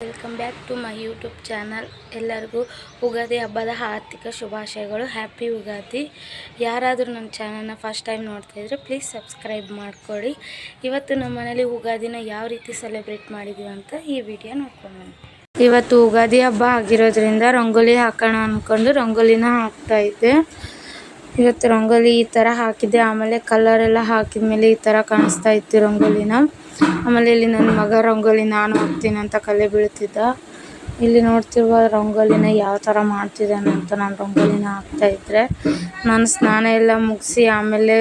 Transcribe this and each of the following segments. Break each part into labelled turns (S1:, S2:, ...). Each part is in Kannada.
S1: Welcome back to my YouTube channel. ಎಲ್ಲರಿಗೂ ಯುಗಾದಿ ಹಬ್ಬದ ಆರ್ಥಿಕ ಶುಭಾಶಯಗಳು. ಹ್ಯಾಪಿ ಯುಗಾದಿ. ಯಾರಾದರೂ ನನ್ನ ಚಾನಲ್ನ ಫಸ್ಟ್ ಟೈಮ್ ನೋಡ್ತಾಯಿದ್ರೆ ಪ್ಲೀಸ್ ಸಬ್ಸ್ಕ್ರೈಬ್ ಮಾಡಿಕೊಡಿ. ಇವತ್ತು ನಮ್ಮ ಮನೇಲಿ ಯುಗಾದಿನ ಯಾವ ರೀತಿ ಸೆಲೆಬ್ರೇಟ್ ಮಾಡಿದ್ದೀವಿ ಅಂತ ಈ ವಿಡಿಯೋ ನೋಡ್ಕೊಂಡು. ಇವತ್ತು ಯುಗಾದಿ ಹಬ್ಬ ಆಗಿರೋದ್ರಿಂದ ರಂಗೋಲಿ ಹಾಕೋಣ ಅಂದ್ಕೊಂಡು ರಂಗೋಲಿನ ಹಾಕ್ತಾಯಿದ್ದೆ. ಇವತ್ತು ರಂಗೋಲಿ ಈ ಥರ ಹಾಕಿದ್ದೆ. ಆಮೇಲೆ ಕಲರ್ ಎಲ್ಲ ಹಾಕಿದ ಮೇಲೆ ಈ ಥರ ಕಾಣಿಸ್ತಾ ಇತ್ತು ರಂಗೋಲಿನ. ಆಮೇಲೆ ಇಲ್ಲಿ ನನ್ನ ಮಗ ರಂಗೋಲಿ ನಾನು ಹಾಕ್ತೀನಿ ಅಂತ ಕಲೆ ಬೀಳ್ತಿದ್ದ. ಇಲ್ಲಿ ನೋಡ್ತಿರುವ ರಂಗೋಲಿನ ಯಾವ ಥರ ಮಾಡ್ತಿದ್ದಾನೆ ಅಂತ ನಾನು ರಂಗೋಲಿನ ಹಾಕ್ತಾಯಿದ್ರೆ, ನಾನು ಸ್ನಾನ ಎಲ್ಲ ಮುಗಿಸಿ ಆಮೇಲೆ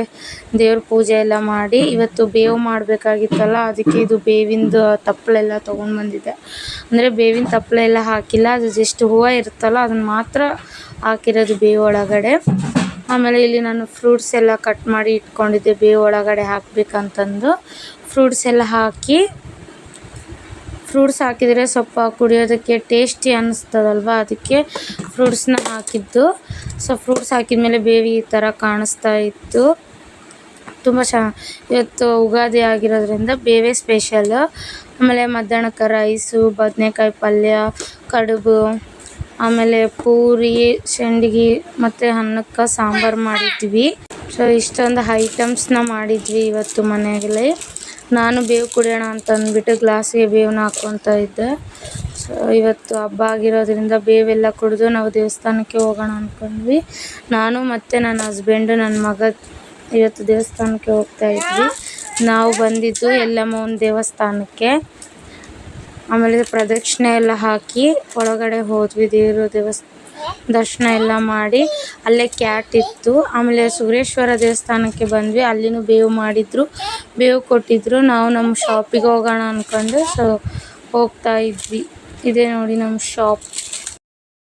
S1: ದೇವ್ರ ಪೂಜೆ ಎಲ್ಲ ಮಾಡಿ ಇವತ್ತು ಬೇವು ಮಾಡಬೇಕಾಗಿತ್ತಲ್ಲ, ಅದಕ್ಕೆ ಇದು ಬೇವಿಂದು ತಪ್ಪಲೆಲ್ಲ ತೊಗೊಂಡು ಬಂದಿದ್ದೆ. ಅಂದರೆ ಬೇವಿನ ತಪ್ಪಲೆಲ್ಲ ಹಾಕಿಲ್ಲ, ಅದು ಜಸ್ಟ್ ಹೂವು ಇರುತ್ತಲ್ಲ ಅದನ್ನು ಮಾತ್ರ ಹಾಕಿರೋದು ಬೇವು ಒಳಗಡೆ. ಆಮೇಲೆ ಇಲ್ಲಿ ನಾನು ಫ್ರೂಟ್ಸ್ ಎಲ್ಲ ಕಟ್ ಮಾಡಿ ಇಟ್ಕೊಂಡಿದ್ದೆ ಬೇವು ಒಳಗಡೆ ಹಾಕಬೇಕಂತಂದು. ಫ್ರೂಟ್ಸ್ ಎಲ್ಲ ಹಾಕಿ, ಫ್ರೂಟ್ಸ್ ಹಾಕಿದರೆ ಸ್ವಲ್ಪ ಕುಡಿಯೋದಕ್ಕೆ ಟೇಸ್ಟಿ ಅನ್ನಿಸ್ತದಲ್ವ, ಅದಕ್ಕೆ ಫ್ರೂಟ್ಸ್ನ ಹಾಕಿದ್ದು. ಸೊ ಫ್ರೂಟ್ಸ್ ಹಾಕಿದ ಮೇಲೆ ಬೇವು ಈ ಥರ ಕಾಣಿಸ್ತಾ ಇತ್ತು. ತುಂಬ ಇವತ್ತು ಯುಗಾದಿ ಆಗಿರೋದ್ರಿಂದ ಬೇವೇ ಸ್ಪೆಷಲ್. ಆಮೇಲೆ ಮಧ್ಯಾಹ್ನಕ್ಕೆ ರೈಸು, ಬದನೆಕಾಯಿ ಪಲ್ಯ, ಕಡುಬು, ಆಮೇಲೆ ಪೂರಿ, ಸಂಡಿಗೆ ಮತ್ತು ಅನ್ನಕ್ಕೆ ಸಾಂಬಾರು ಮಾಡಿದ್ವಿ. ಸೊ ಇಷ್ಟೊಂದು ಐಟಮ್ಸ್ನ ಮಾಡಿದ್ವಿ ಇವತ್ತು ಮನೆಯಲ್ಲಿ. ನಾನು ಬೇವು ಕುಡಿಯೋಣ ಅಂತ ಅಂದ್ಬಿಟ್ಟು ಗ್ಲಾಸಿಗೆ ಬೇವನ್ನ ಹಾಕ್ಕೊತಾ ಇದ್ದೆ. ಸೊ ಇವತ್ತು ಹಬ್ಬ ಆಗಿರೋದ್ರಿಂದ ಬೇವೆಲ್ಲ ಕುಡಿದು ನಾವು ದೇವಸ್ಥಾನಕ್ಕೆ ಹೋಗೋಣ ಅಂದ್ಕೊಂಡ್ವಿ. ನಾನು ಮತ್ತು ನನ್ನ ಹಸ್ಬೆಂಡು, ನನ್ನ ಮಗ ಇವತ್ತು ದೇವಸ್ಥಾನಕ್ಕೆ ಹೋಗ್ತಾ ಇದ್ವಿ. ನಾವು ಬಂದಿದ್ದು ಎಲ್ಲಮ್ಮನ ದೇವಸ್ಥಾನಕ್ಕೆ. ಆಮೇಲೆ ಪ್ರದಕ್ಷಿಣೆ ಎಲ್ಲ ಹಾಕಿ ಒಳಗಡೆ ಹೋದ್ವಿ. ದರ್ಶನ ಎಲ್ಲ ಮಾಡಿ ಅಲ್ಲೇ ಕ್ಯಾಟ್ ಇತ್ತು. ಆಮೇಲೆ ಸುರೇಶ್ವರ ದೇವಸ್ಥಾನಕ್ಕೆ ಬಂದ್ವಿ. ಅಲ್ಲಿನೂ ಬೇವು ಮಾಡಿದ್ರು, ಬೇವು ಕೊಟ್ಟಿದ್ರು. ನಾವು ನಮ್ಮ ಶಾಪಿಗೆ ಹೋಗೋಣ ಅಂದ್ಕೊಂಡು ಸೊ ಹೋಗ್ತಾ ಇದ್ವಿ. ಇದೇ ನೋಡಿ ನಮ್ಮ ಶಾಪ್.